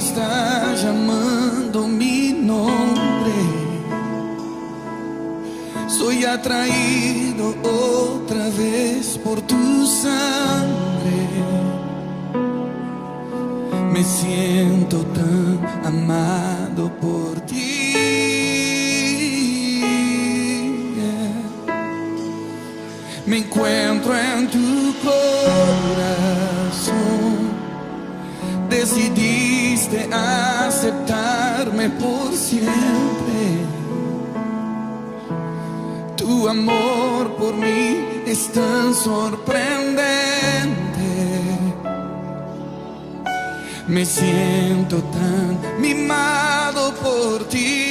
estás llamando mi nombre. Soy atraído otra vez por tu sangre. Me siento tan amado por ti. Me encuentro en tu corazón. Decidiste aceptarme por siempre. Tu amor por mí es tan sorprendente. Me siento tan mimado por ti,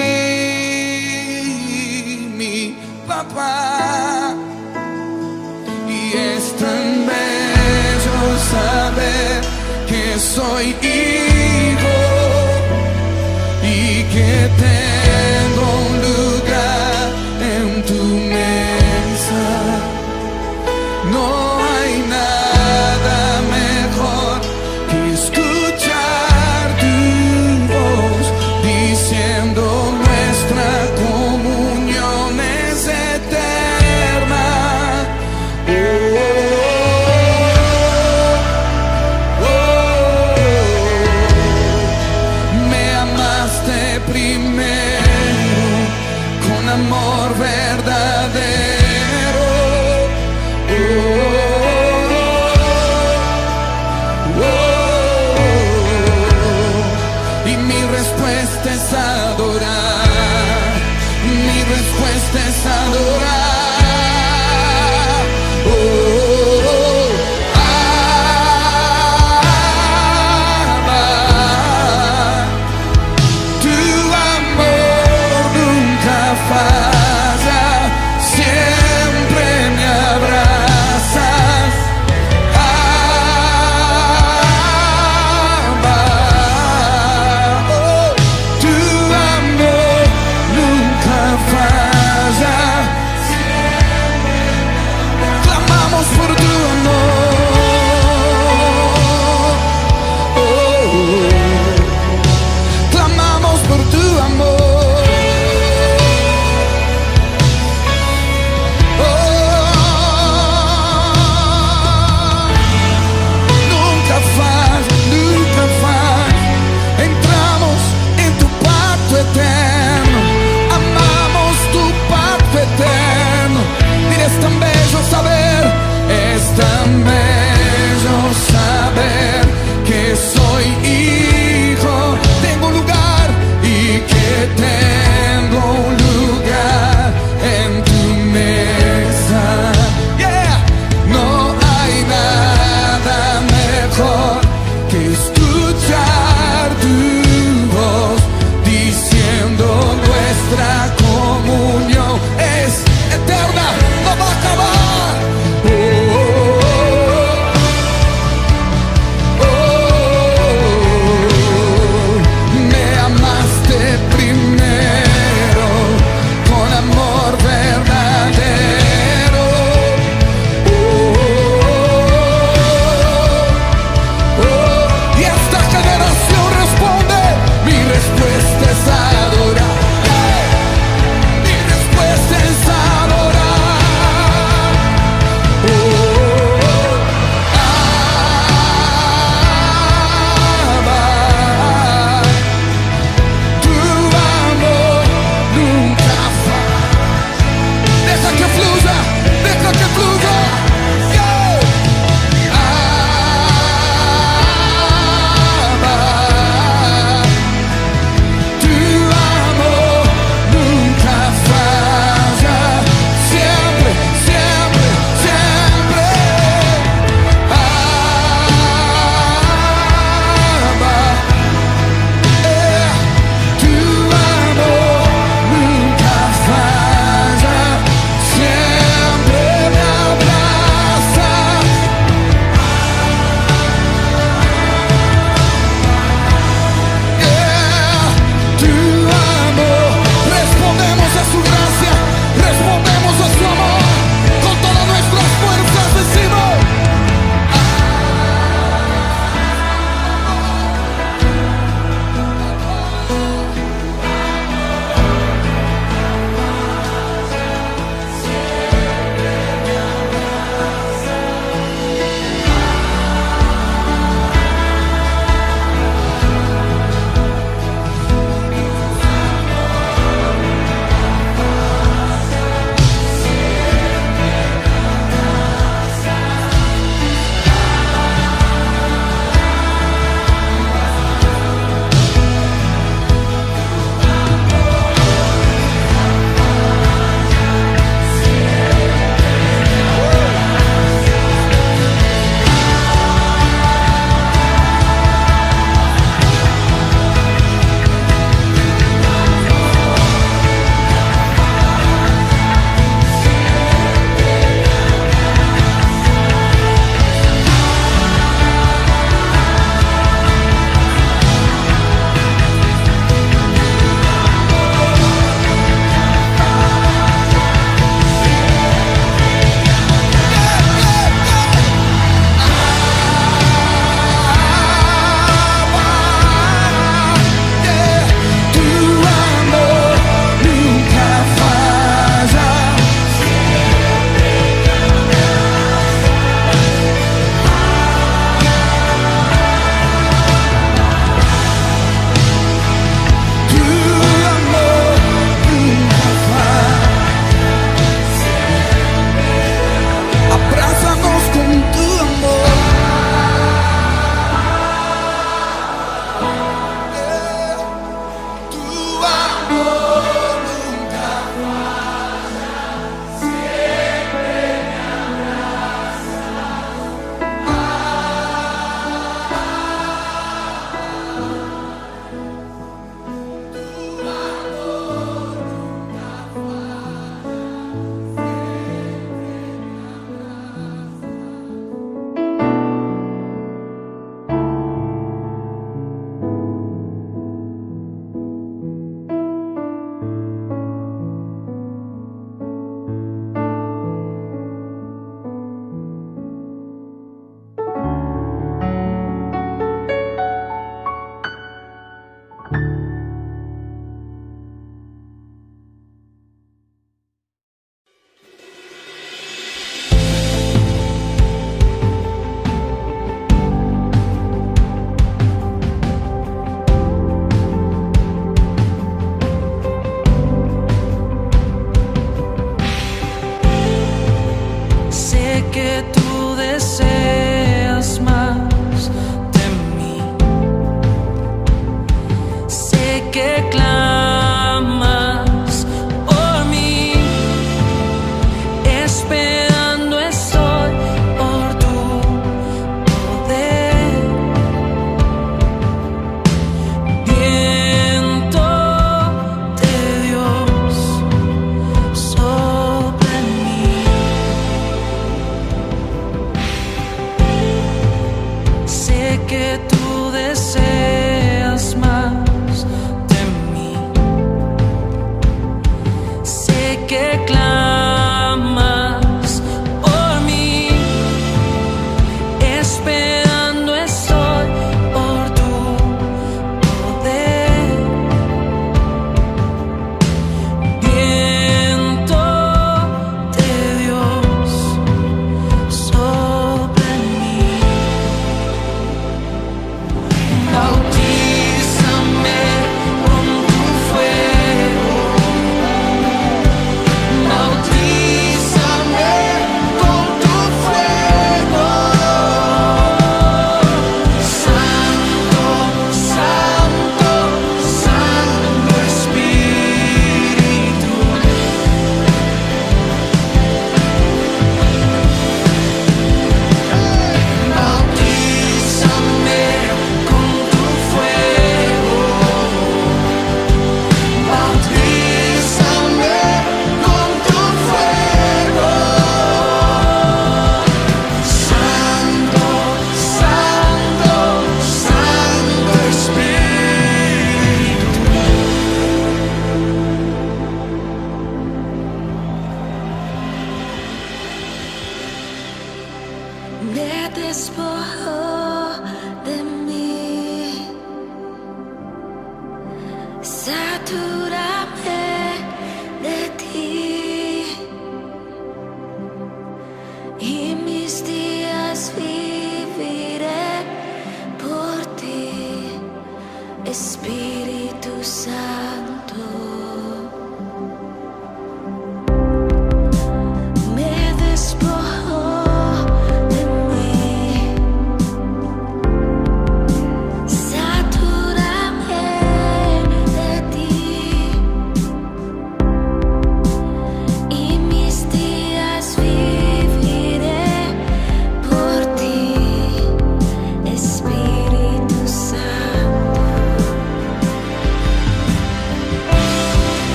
mi papá. Y es tan bello saber que soy hijo y que tengo un lugar en tu mesa. No hay nada mejor que escuchar tu voz diciendo nuestra comunión es eterna. Me amaste primero con amor verdadero. Y mi respuesta es adorar. Mi respuesta es adorar. Tu amor nunca falla.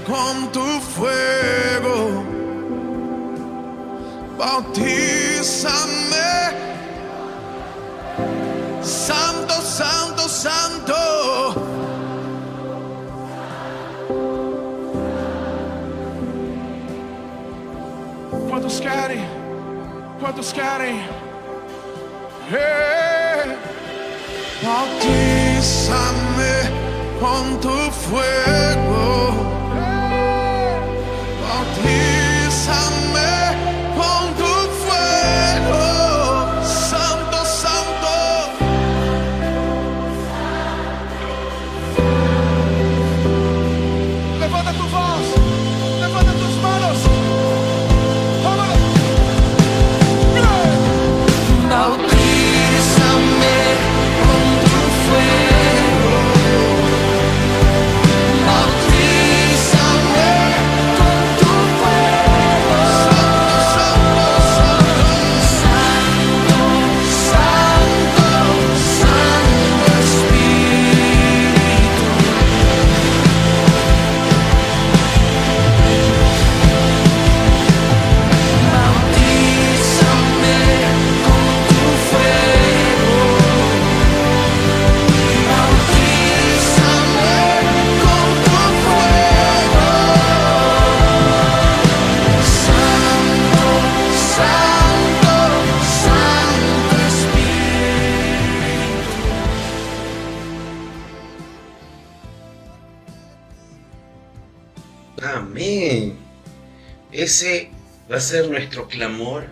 con tu fuego, bautízame, Santo, Santo, Santo. Quantos querem? Bautízame con tu fuego, bautízame con tu fuego, Santo, Santo. Levanta tu voz, levanta tus manos. Bautízame con tu fuego, bautízame con tu fuego, Santo, Santo, Santo, Santo Espíritu. Bautízame con tu fuego, bautízame con tu fuego, Santo, Santo, Santo Espíritu. Amén. Ese va a ser nuestro clamor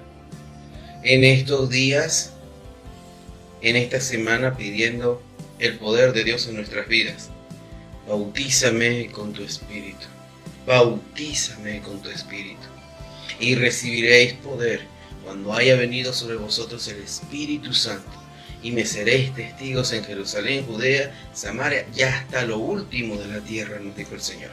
en estos días, en esta semana, pidiendo el poder de Dios en nuestras vidas. Bautízame con tu Espíritu. Bautízame con tu Espíritu. Y recibiréis poder cuando haya venido sobre vosotros el Espíritu Santo. Y me seréis testigos en Jerusalén, Judea, Samaria y hasta lo último de la tierra, nos dijo el Señor.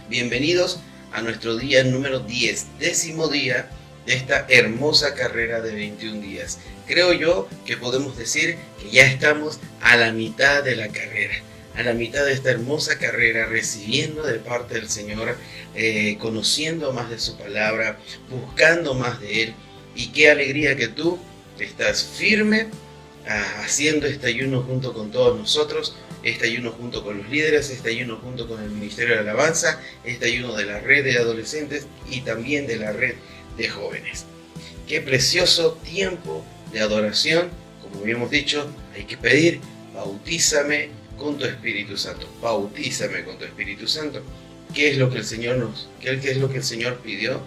Bienvenidos a nuestro día número 10, 10º día de esta hermosa carrera de 21 días. Creo yo que podemos decir que ya estamos a la mitad de la carrera, a la mitad de esta hermosa carrera, recibiendo de parte del Señor, conociendo más de su palabra, buscando más de Él. Y qué alegría que tú estás firme, haciendo este ayuno junto con todos nosotros, este ayuno junto con los líderes, este ayuno junto con el Ministerio de Alabanza, este ayuno de la red de adolescentes y también de la red de jóvenes. Qué precioso tiempo de adoración. Como habíamos dicho, hay que pedir: bautízame con tu Espíritu Santo, bautízame con tu Espíritu Santo. ¿Qué es lo que el Señor qué es lo que el Señor pidió?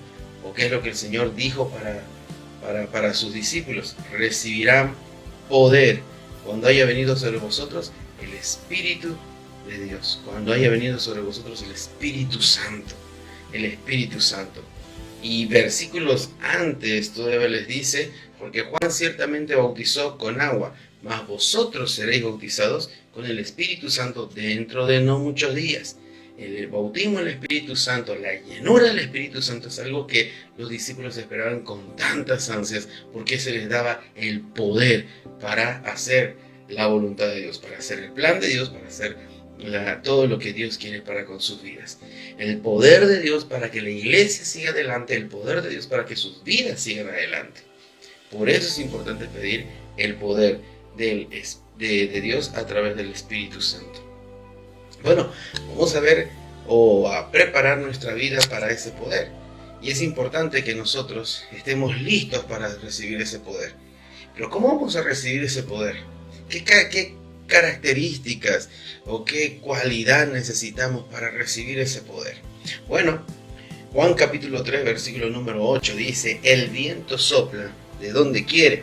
¿O qué es lo que el Señor dijo para sus discípulos? Recibirán poder cuando haya venido sobre vosotros el Espíritu de Dios, cuando haya venido sobre vosotros el Espíritu Santo, el Espíritu Santo. Y versículos antes todavía les dice: porque Juan ciertamente bautizó con agua, mas vosotros seréis bautizados con el Espíritu Santo dentro de no muchos días. El bautismo del Espíritu Santo, la llenura del Espíritu Santo, es algo que los discípulos esperaban con tantas ansias, porque se les daba el poder para hacer la voluntad de Dios, para hacer el plan de Dios, para hacer todo lo que Dios quiere para con sus vidas. El poder de Dios para que la iglesia siga adelante, el poder de Dios para que sus vidas sigan adelante. Por eso es importante pedir el poder de Dios a través del Espíritu Santo. Bueno, vamos a ver o a preparar nuestra vida para ese poder. Y es importante que nosotros estemos listos para recibir ese poder. Pero ¿cómo vamos a recibir ese poder? ¿Qué características o qué cualidad necesitamos para recibir ese poder? Bueno, Juan capítulo 3, versículo número 8 dice: el viento sopla de donde quiere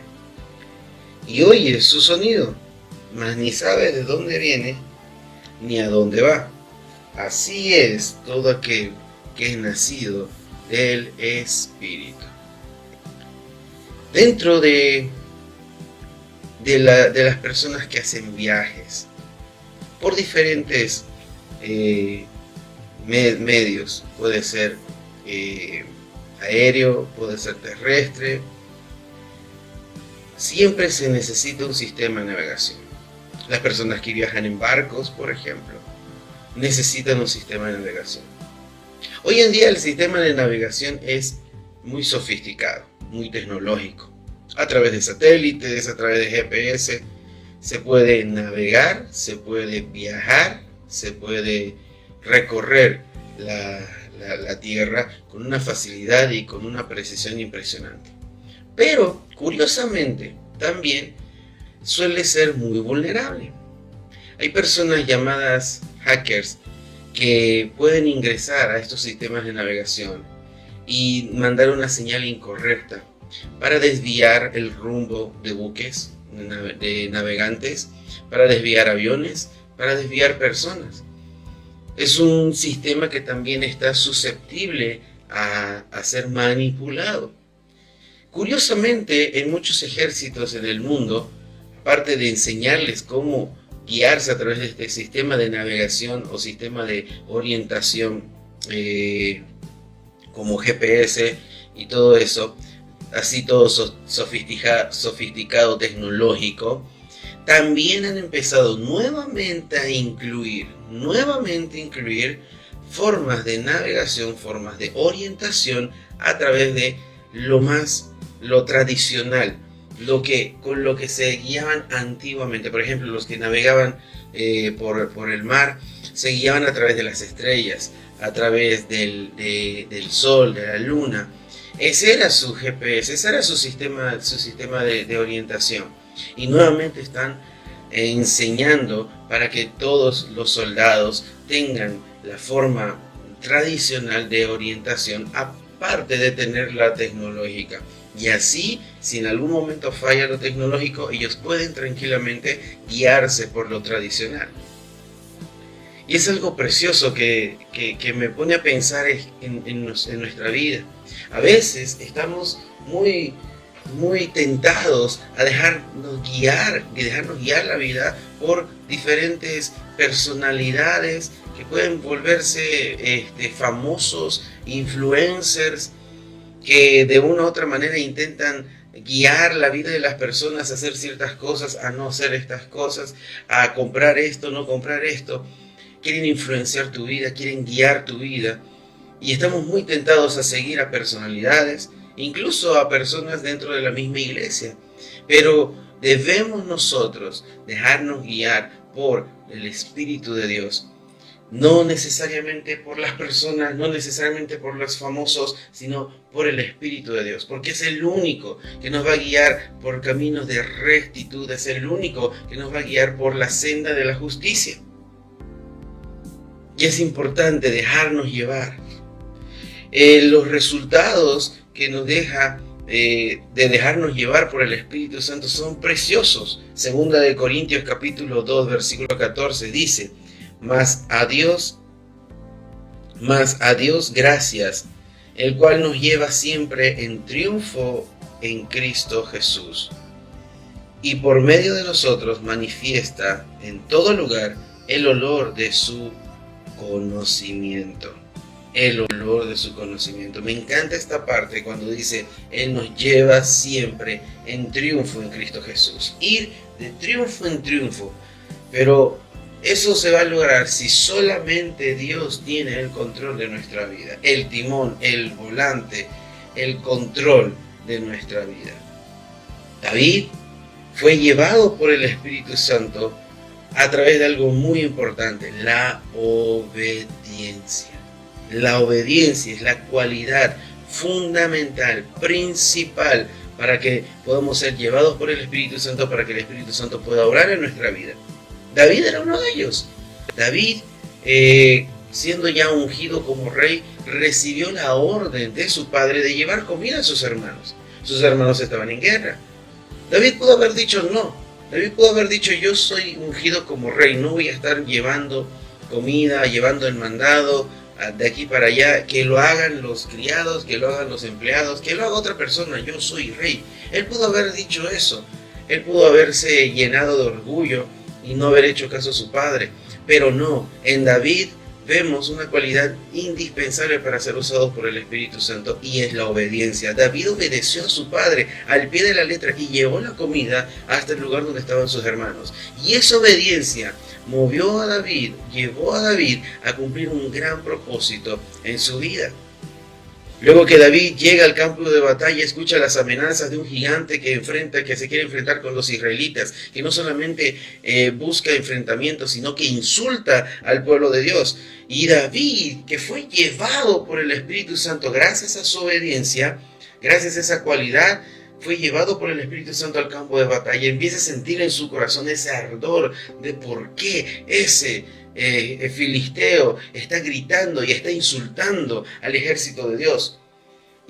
y oye su sonido, mas ni sabe de dónde viene ni a dónde va. Así es todo aquel que es nacido del Espíritu. Dentro de las personas que hacen viajes por diferentes medios, puede ser aéreo, puede ser terrestre, siempre se necesita un sistema de navegación. Las personas que viajan en barcos, por ejemplo, necesitan un sistema de navegación. Hoy en día el sistema de navegación es muy sofisticado, muy tecnológico. A través de satélites, a través de GPS, se puede navegar, se puede viajar, se puede recorrer la Tierra con una facilidad y con una precisión impresionante. Pero, curiosamente, también suele ser muy vulnerable. Hay personas llamadas hackers que pueden ingresar a estos sistemas de navegación y mandar una señal incorrecta para desviar el rumbo de buques, de navegantes, para desviar aviones, para desviar personas. Es un sistema que también está susceptible a ser manipulado. Curiosamente, en muchos ejércitos en el mundo, aparte de enseñarles cómo guiarse a través de este sistema de navegación o sistema de orientación como GPS y todo eso, así todo sofisticado tecnológico, también han empezado nuevamente a incluir formas de navegación, formas de orientación a través de lo tradicional, con lo que se guiaban antiguamente. Por ejemplo, los que navegaban por el mar se guiaban a través de las estrellas, a través del sol, de la luna. Ese era su GPS, ese era su sistema de orientación. Y nuevamente están enseñando para que todos los soldados tengan la forma tradicional de orientación, aparte de tener la tecnológica. Y así, si en algún momento falla lo tecnológico, ellos pueden tranquilamente guiarse por lo tradicional. Y es algo precioso que me pone a pensar en nuestra vida. A veces estamos muy tentados a dejarnos guiar la vida por diferentes personalidades que pueden volverse famosos, influencers, que de una u otra manera intentan guiar la vida de las personas a hacer ciertas cosas, a no hacer estas cosas, a comprar esto, no comprar esto. Quieren influenciar tu vida, quieren guiar tu vida. Y estamos muy tentados a seguir a personalidades, incluso a personas dentro de la misma iglesia. Pero debemos nosotros dejarnos guiar por el Espíritu de Dios. No necesariamente por las personas, no necesariamente por los famosos, sino por el Espíritu de Dios. Porque es el único que nos va a guiar por caminos de rectitud, es el único que nos va a guiar por la senda de la justicia. Y es importante dejarnos llevar. Los resultados que nos deja de dejarnos llevar por el Espíritu Santo son preciosos. Segunda de Corintios capítulo 2 versículo 14 dice: Mas a Dios gracias, el cual nos lleva siempre en triunfo en Cristo Jesús, y por medio de nosotros manifiesta en todo lugar el olor de su conocimiento. El olor de su conocimiento. Me encanta esta parte cuando dice: Él nos lleva siempre en triunfo en Cristo Jesús. Ir de triunfo en triunfo. Pero eso se va a lograr si solamente Dios tiene el control de nuestra vida. El timón, el volante, el control de nuestra vida. David fue llevado por el Espíritu Santo a través de algo muy importante: la obediencia. La obediencia es la cualidad fundamental, principal, para que podamos ser llevados por el Espíritu Santo, para que el Espíritu Santo pueda obrar en nuestra vida. David era uno de ellos. David, siendo ya ungido como rey, recibió la orden de su padre de llevar comida a sus hermanos. Sus hermanos estaban en guerra. David pudo haber dicho no. David pudo haber dicho: yo soy ungido como rey, no voy a estar llevando comida, llevando el mandado de aquí para allá, que lo hagan los criados, que lo hagan los empleados, que lo haga otra persona, yo soy rey. Él pudo haber dicho eso, él pudo haberse llenado de orgullo y no haber hecho caso a su padre, pero no, en David vemos una cualidad indispensable para ser usados por el Espíritu Santo, y es la obediencia. David obedeció a su padre al pie de la letra y llevó la comida hasta el lugar donde estaban sus hermanos. Y esa obediencia llevó a David a cumplir un gran propósito en su vida. Luego que David llega al campo de batalla, escucha las amenazas de un gigante que se quiere enfrentar con los israelitas, que no solamente busca enfrentamientos, sino que insulta al pueblo de Dios. Y David, que fue llevado por el Espíritu Santo gracias a su obediencia, gracias a esa cualidad, fue llevado por el Espíritu Santo al campo de batalla. Empieza a sentir en su corazón ese ardor de por qué ese filisteo está gritando y está insultando al ejército de Dios.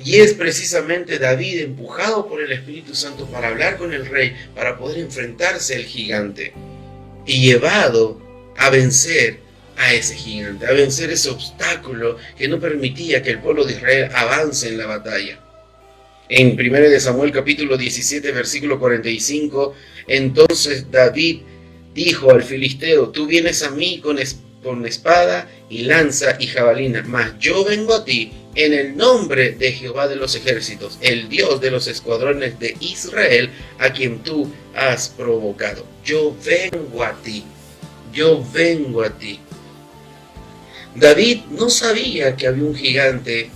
Y es precisamente David, empujado por el Espíritu Santo para hablar con el rey, para poder enfrentarse al gigante y llevado a vencer a ese gigante, a vencer ese obstáculo que no permitía que el pueblo de Israel avance en la batalla. En 1 Samuel capítulo 17 versículo 45, entonces David dijo al filisteo: tú vienes a mí con espada y lanza y jabalina, mas yo vengo a ti en el nombre de Jehová de los ejércitos, el Dios de los escuadrones de Israel, a quien tú has provocado. Yo vengo a ti, yo vengo a ti. David no sabía que había un gigante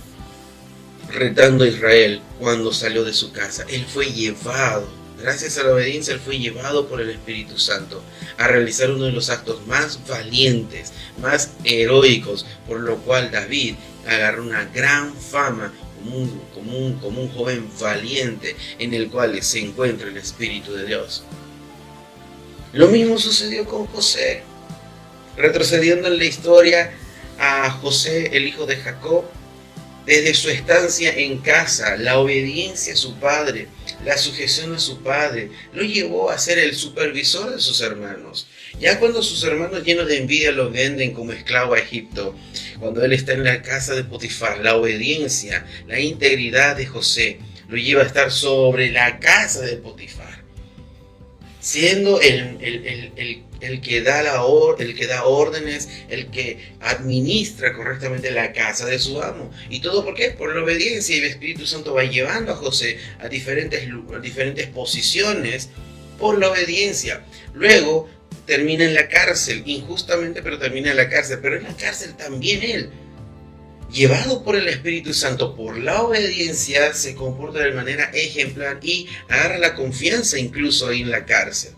retando a Israel cuando salió de su casa. Él fue llevado, gracias a la obediencia, él fue llevado por el Espíritu Santo a realizar uno de los actos más valientes, más heroicos, por lo cual David agarró una gran fama como un joven valiente en el cual se encuentra el Espíritu de Dios. Lo mismo sucedió con José. Retrocediendo en la historia, a José, el hijo de Jacob, desde su estancia en casa, la obediencia a su padre, la sujeción a su padre, lo llevó a ser el supervisor de sus hermanos. Ya cuando sus hermanos, llenos de envidia, lo venden como esclavo a Egipto, cuando él está en la casa de Potifar, la obediencia, la integridad de José lo lleva a estar sobre la casa de Potifar, siendo el que da órdenes, el que administra correctamente la casa de su amo. ¿Y todo por qué? Por la obediencia. Y el Espíritu Santo va llevando a José a diferentes posiciones por la obediencia. Luego termina en la cárcel, injustamente, pero termina en la cárcel. Pero en la cárcel también él, llevado por el Espíritu Santo, por la obediencia, se comporta de manera ejemplar y agarra la confianza incluso ahí en la cárcel.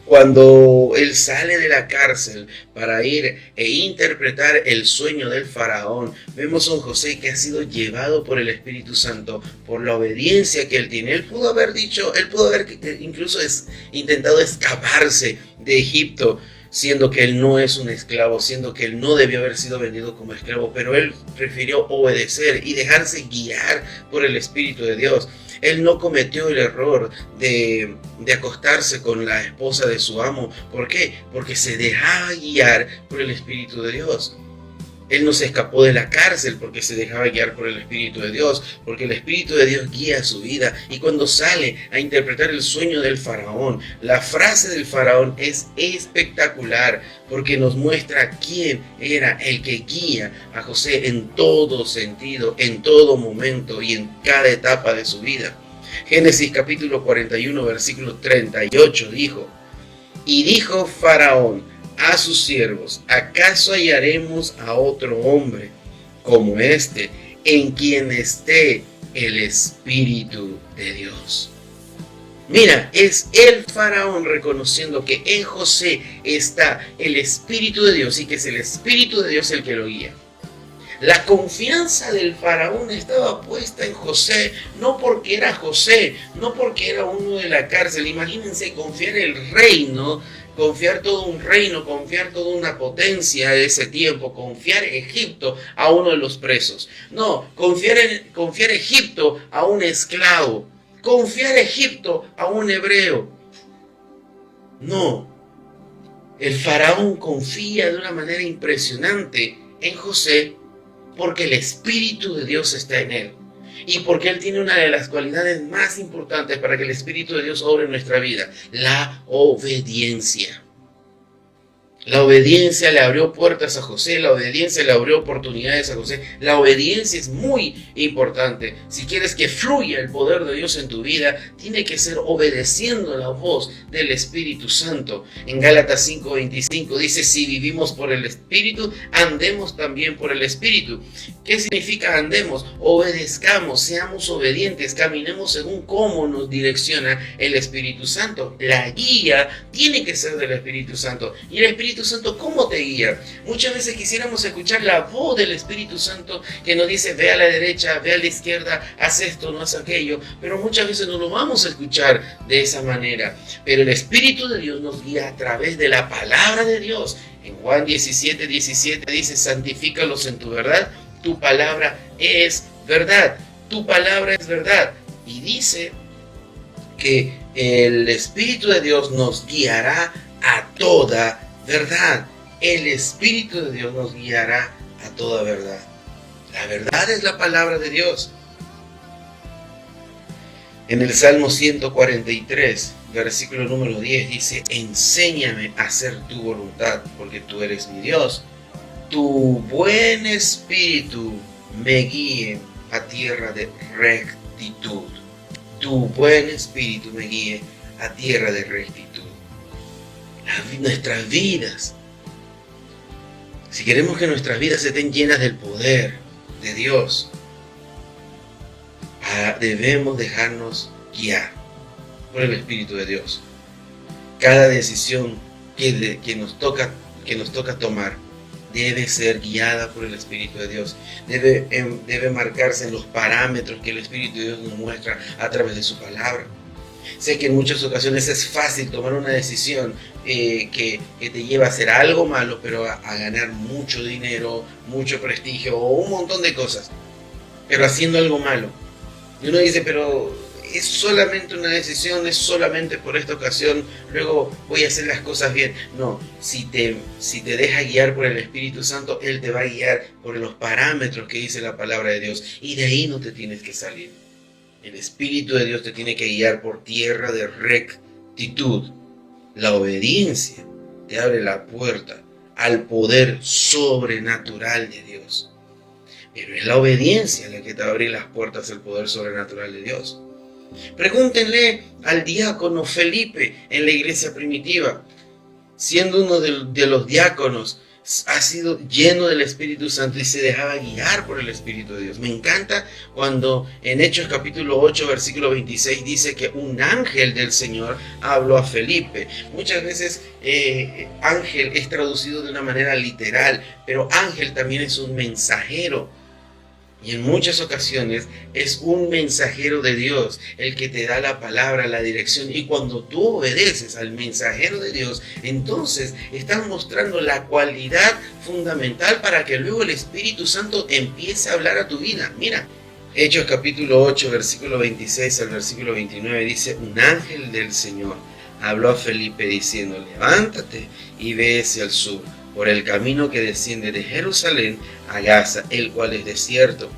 Cuando él sale de la cárcel para ir e interpretar el sueño del faraón, vemos a un José que ha sido llevado por el Espíritu Santo, por la obediencia que él tiene. Él pudo haber incluso intentado escaparse de Egipto, siendo que él no es un esclavo, siendo que él no debió haber sido vendido como esclavo, pero él prefirió obedecer y dejarse guiar por el Espíritu de Dios. Él no cometió el error de acostarse con la esposa de su amo. ¿Por qué? Porque se dejaba guiar por el Espíritu de Dios. Él no se escapó de la cárcel porque se dejaba guiar por el Espíritu de Dios, porque el Espíritu de Dios guía su vida. Y cuando sale a interpretar el sueño del faraón, la frase del faraón es espectacular, porque nos muestra quién era el que guía a José en todo sentido, en todo momento y en cada etapa de su vida. Génesis capítulo 41, versículo 38 dijo: y dijo Faraón a sus siervos: ¿acaso hallaremos a otro hombre como este, en quien esté el Espíritu de Dios? Mira, es el faraón reconociendo que en José está el Espíritu de Dios y que es el Espíritu de Dios el que lo guía. La confianza del faraón estaba puesta en José, no porque era José, no porque era uno de la cárcel. Imagínense confiar el reino, confiar todo un reino, confiar toda una potencia de ese tiempo, confiar Egipto a uno de los presos. No, confiar Egipto a un esclavo, confiar Egipto a un hebreo. No, el faraón confía de una manera impresionante en José porque el Espíritu de Dios está en él. Y porque él tiene una de las cualidades más importantes para que el Espíritu de Dios obre en nuestra vida: la obediencia. La obediencia le abrió puertas a José, la obediencia le abrió oportunidades a José. La obediencia es muy importante. Si quieres que fluya el poder de Dios en tu vida, tiene que ser obedeciendo la voz del Espíritu Santo. En Gálatas 5:25 dice, si vivimos por el Espíritu, andemos también por el Espíritu. ¿Qué significa andemos? Obedezcamos, seamos obedientes, caminemos según cómo nos direcciona el Espíritu Santo. La guía tiene que ser del Espíritu Santo. Y el Espíritu Santo, ¿cómo te guía? Muchas veces quisiéramos escuchar la voz del Espíritu Santo que nos dice, ve a la derecha, ve a la izquierda, haz esto, no haz aquello, pero muchas veces no lo vamos a escuchar de esa manera. Pero el Espíritu de Dios nos guía a través de la palabra de Dios. En Juan 17:17 dice, santifícalos en tu verdad, tu palabra es verdad, tu palabra es verdad. Y dice que el Espíritu de Dios nos guiará a toda verdad. El Espíritu de Dios nos guiará a toda verdad. La verdad es la palabra de Dios. En el Salmo 143, versículo número 10, dice, enséñame a hacer tu voluntad, porque tú eres mi Dios. Tu buen espíritu me guíe a tierra de rectitud. Tu buen espíritu me guíe a tierra de rectitud. Nuestras vidas, si queremos que nuestras vidas estén llenas del poder de Dios, debemos dejarnos guiar por el Espíritu de Dios. Cada decisión que nos toca tomar debe ser guiada por el Espíritu de Dios. Debe marcarse en los parámetros que el Espíritu de Dios nos muestra a través de su palabra. Sé que en muchas ocasiones es fácil tomar una decisión que te lleva a hacer algo malo, pero a ganar mucho dinero, mucho prestigio o un montón de cosas, pero haciendo algo malo. Y uno dice, pero es solamente una decisión, es solamente por esta ocasión, luego voy a hacer las cosas bien. No, si te deja guiar por el Espíritu Santo, Él te va a guiar por los parámetros que dice la palabra de Dios, y de ahí no te tienes que salir. El Espíritu de Dios te tiene que guiar por tierra de rectitud. La obediencia te abre la puerta al poder sobrenatural de Dios. Pero es la obediencia la que te abre las puertas al poder sobrenatural de Dios. Pregúntenle al diácono Felipe en la iglesia primitiva. Siendo uno de los diáconos, ha sido lleno del Espíritu Santo y se dejaba guiar por el Espíritu de Dios. Me encanta cuando en Hechos capítulo 8, versículo 26 dice que un ángel del Señor habló a Felipe. Muchas veces ángel es traducido de una manera literal, pero ángel también es un mensajero. Y en muchas ocasiones es un mensajero de Dios el que te da la palabra, la dirección. Y cuando tú obedeces al mensajero de Dios, entonces estás mostrando la cualidad fundamental para que luego el Espíritu Santo empiece a hablar a tu vida. Mira, Hechos capítulo 8, versículo 26 al versículo 29 dice, un ángel del Señor habló a Felipe diciendo, levántate y ve hacia el sur, por el camino que desciende de Jerusalén a Gaza, el cual es desierto.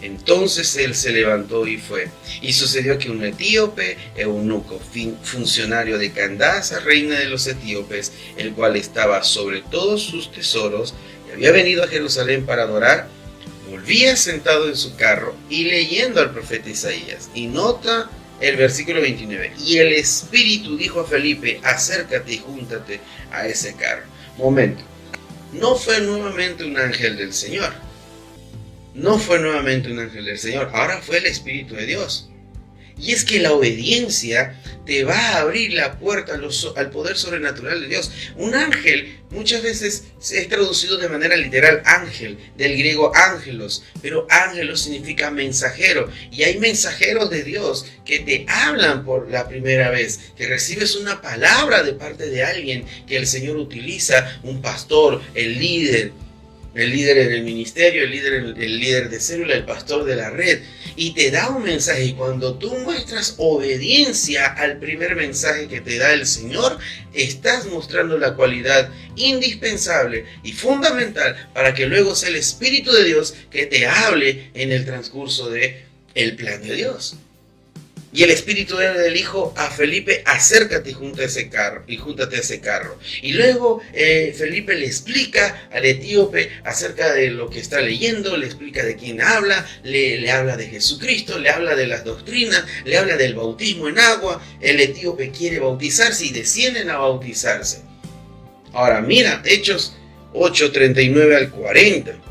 Entonces él se levantó y fue. Y sucedió que un etíope, eunuco, funcionario de Candace, reina de los etíopes, el cual estaba sobre todos sus tesoros, y había venido a Jerusalén para adorar, volvía sentado en su carro y leyendo al profeta Isaías. Y nota el versículo 29. Y el Espíritu dijo a Felipe, acércate y júntate a ese carro. Momento. No fue nuevamente un ángel del Señor. No fue nuevamente un ángel del Señor. Ahora fue el Espíritu de Dios. Y es que la obediencia te va a abrir la puerta al poder sobrenatural de Dios. Un ángel muchas veces es traducido de manera literal ángel, del griego ángelos, pero ángelos significa mensajero. Y hay mensajeros de Dios que te hablan por la primera vez, que recibes una palabra de parte de alguien que el Señor utiliza, un pastor, el líder en el ministerio, el líder de célula, el pastor de la red, y te da un mensaje. Y cuando tú muestras obediencia al primer mensaje que te da el Señor, estás mostrando la cualidad indispensable y fundamental para que luego sea el Espíritu de Dios que te hable en el transcurso del plan de Dios. Y el Espíritu le dijo a Felipe, acércate y júntate a ese carro. Y luego Felipe le explica al etíope acerca de lo que está leyendo, le explica de quién habla, le habla de Jesucristo, le habla de las doctrinas, le habla del bautismo en agua. El etíope quiere bautizarse y descienden a bautizarse. Ahora mira, Hechos 8:39 al 40.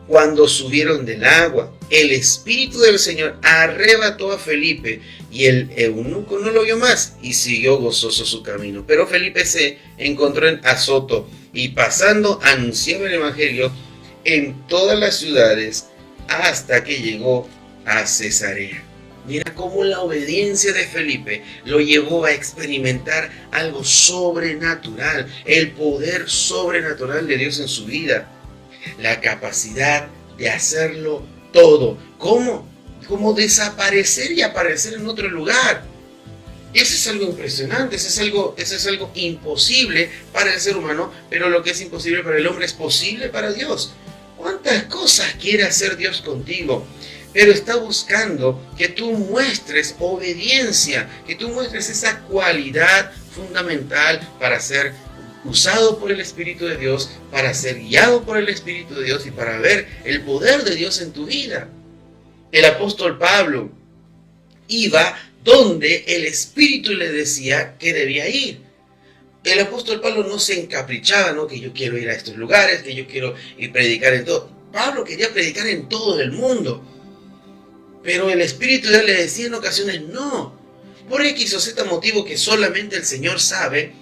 Cuando subieron del agua, el Espíritu del Señor arrebató a Felipe y el eunuco no lo vio más y siguió gozoso su camino. Pero Felipe se encontró en Azoto y pasando anunciaba el Evangelio en todas las ciudades hasta que llegó a Cesarea. Mira cómo la obediencia de Felipe lo llevó a experimentar algo sobrenatural, el poder sobrenatural de Dios en su vida. La capacidad de hacerlo todo. ¿Cómo? Como desaparecer y aparecer en otro lugar. Eso es algo impresionante, eso es algo imposible para el ser humano, pero lo que es imposible para el hombre es posible para Dios. ¿Cuántas cosas quiere hacer Dios contigo? Pero está buscando que tú muestres obediencia, que tú muestres esa cualidad fundamental para ser usado por el Espíritu de Dios, para ser guiado por el Espíritu de Dios y para ver el poder de Dios en tu vida. El apóstol Pablo iba donde el Espíritu le decía que debía ir. El apóstol Pablo no se encaprichaba, ¿no? Que yo quiero ir a estos lugares, que yo quiero ir a predicar en todo. Pablo quería predicar en todo el mundo. Pero el Espíritu de Dios le decía en ocasiones no. Por X o Z motivo que solamente el Señor sabe,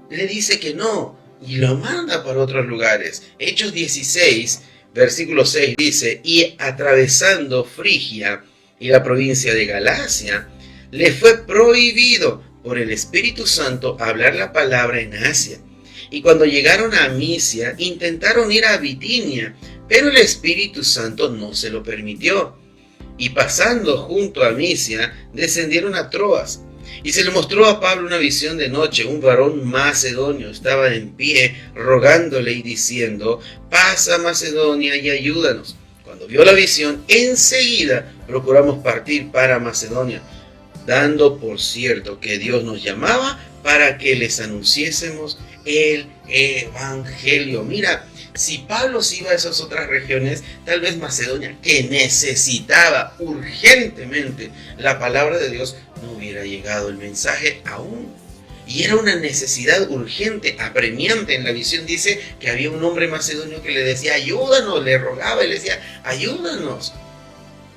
le dice que no y lo manda para otros lugares. Hechos 16, versículo 6 dice, y atravesando Frigia y la provincia de Galacia, le fue prohibido por el Espíritu Santo hablar la palabra en Asia. Y cuando llegaron a Misia, intentaron ir a Bitinia, pero el Espíritu Santo no se lo permitió. Y pasando junto a Misia, descendieron a Troas. Y se le mostró a Pablo una visión de noche. Un varón macedonio estaba en pie, rogándole y diciendo, pasa a Macedonia y ayúdanos. Cuando vio la visión, enseguida procuramos partir para Macedonia, dando por cierto que Dios nos llamaba para que les anunciésemos el Evangelio. Mira, si Pablo se iba a esas otras regiones, tal vez Macedonia, que necesitaba urgentemente la palabra de Dios, no hubiera llegado el mensaje aún. Y era una necesidad urgente, apremiante. En la visión dice que había un hombre macedonio que le decía, ayúdanos, le rogaba y le decía, ayúdanos.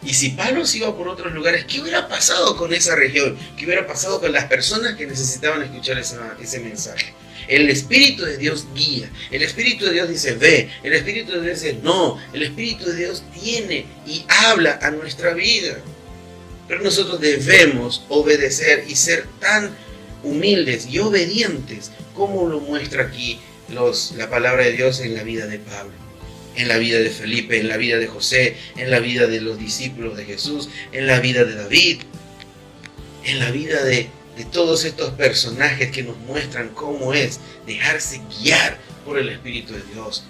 Y si Pablo se iba por otros lugares, ¿qué hubiera pasado con esa región? ¿Qué hubiera pasado con las personas que necesitaban escuchar ese mensaje? El Espíritu de Dios guía. El Espíritu de Dios dice, ve. El Espíritu de Dios dice, no. El Espíritu de Dios tiene y habla a nuestra vida. Pero nosotros debemos obedecer y ser tan humildes y obedientes como lo muestra aquí la palabra de Dios en la vida de Pablo, en la vida de Felipe, en la vida de José, en la vida de los discípulos de Jesús, en la vida de David, en la vida de todos estos personajes que nos muestran cómo es dejarse guiar por el Espíritu de Dios.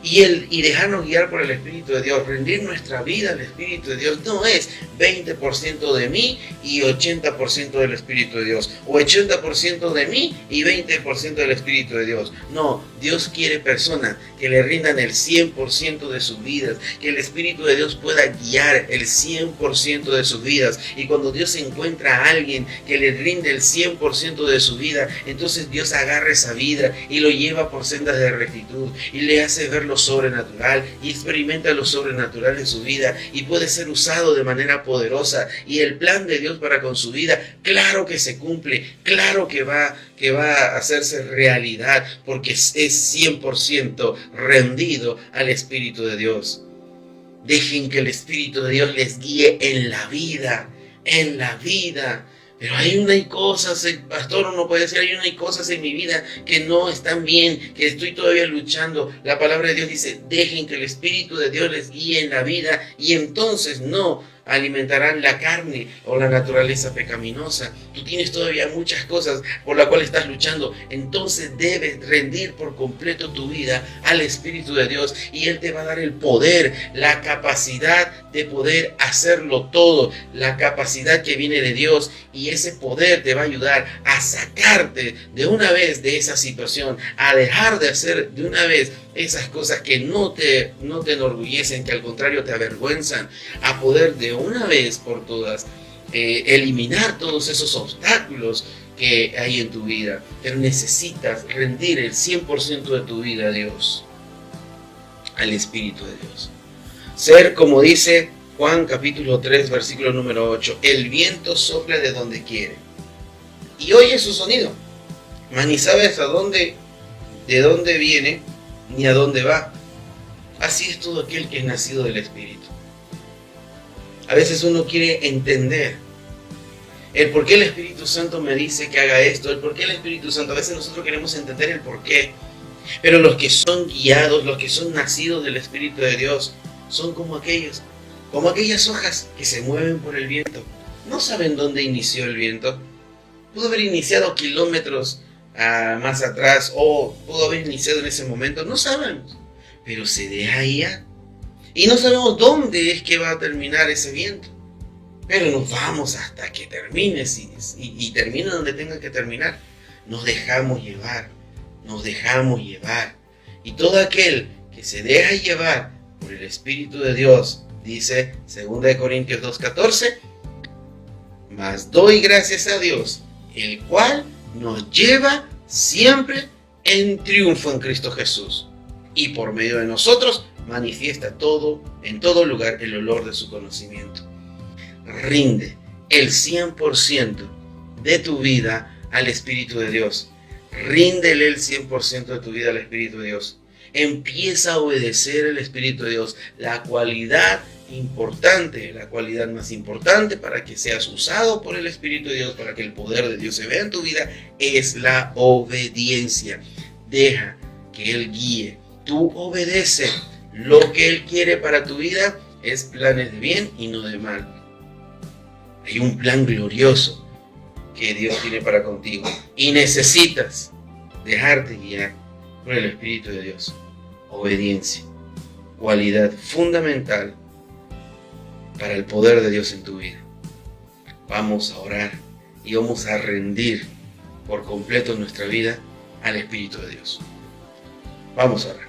Y dejarnos guiar por el Espíritu de Dios, rendir nuestra vida al Espíritu de Dios, no es 20% de mí y 80% del Espíritu de Dios, o 80% de mí y 20% del Espíritu de Dios. No, Dios quiere personas que le rindan el 100% de sus vidas, que el Espíritu de Dios pueda guiar el 100% de sus vidas. Y cuando Dios encuentra a alguien que le rinde el 100% de su vida, entonces Dios agarra esa vida y lo lleva por sendas de rectitud y le hace ver lo sobrenatural y experimenta lo sobrenatural en su vida y puede ser usado de manera poderosa. Y el plan de Dios para con su vida, claro que se cumple, claro que va a hacerse realidad, porque es 100% rendido al Espíritu de Dios. Dejen que el Espíritu de Dios les guíe en la vida, en la vida. Pero hay cosas, el pastor uno puede decir, hay cosas en mi vida que no están bien, que estoy todavía luchando. La palabra de Dios dice, dejen que el Espíritu de Dios les guíe en la vida y entonces no alimentarán la carne o la naturaleza pecaminosa. Tú tienes todavía muchas cosas por las cuales estás luchando. Entonces debes rendir por completo tu vida al Espíritu de Dios y Él te va a dar el poder, la capacidad de poder hacerlo todo, la capacidad que viene de Dios, y ese poder te va a ayudar a sacarte de una vez de esa situación, a dejar de hacer de una vez esas cosas que no te enorgullecen, que al contrario te avergüenzan, a poder de una vez por todas eliminar todos esos obstáculos que hay en tu vida. Pero necesitas rendir el 100% de tu vida a Dios, al Espíritu de Dios. Ser, como dice Juan capítulo 3, versículo número 8, el viento sopla de donde quiere y oye su sonido, mas ni sabes de dónde viene ni a dónde va. Así es todo aquel que es nacido del Espíritu. A veces uno quiere entender el por qué el Espíritu Santo me dice que haga esto, el por qué el Espíritu Santo. A veces nosotros queremos entender el por qué. Pero los que son guiados, los que son nacidos del Espíritu de Dios, son como aquellas hojas que se mueven por el viento. No saben dónde inició el viento. Pudo haber iniciado kilómetros más atrás, o pudo haber iniciado en ese momento. No sabemos. Pero se deja guiar. Y no sabemos dónde es que va a terminar ese viento. Pero nos vamos hasta que termine y termine donde tenga que terminar. Nos dejamos llevar. Y todo aquel que se deja llevar por el Espíritu de Dios, dice 2 Corintios 2:14, mas doy gracias a Dios, el cual nos lleva siempre en triunfo en Cristo Jesús, y por medio de nosotros manifiesta en todo lugar el olor de su conocimiento. Rinde el 100% de tu vida al Espíritu de Dios. Ríndele el 100% de tu vida al Espíritu de Dios. Empieza a obedecer al Espíritu de Dios. La cualidad más importante para que seas usado por el Espíritu de Dios, para que el poder de Dios se vea en tu vida, es la obediencia. Deja que Él guíe. Tú obedece. Lo que Él quiere para tu vida es planes de bien y no de mal. Hay un plan glorioso que Dios tiene para contigo, y necesitas dejarte guiar por el Espíritu de Dios. Obediencia, cualidad fundamental para el poder de Dios en tu vida. Vamos a orar y vamos a rendir por completo nuestra vida al Espíritu de Dios. Vamos a orar.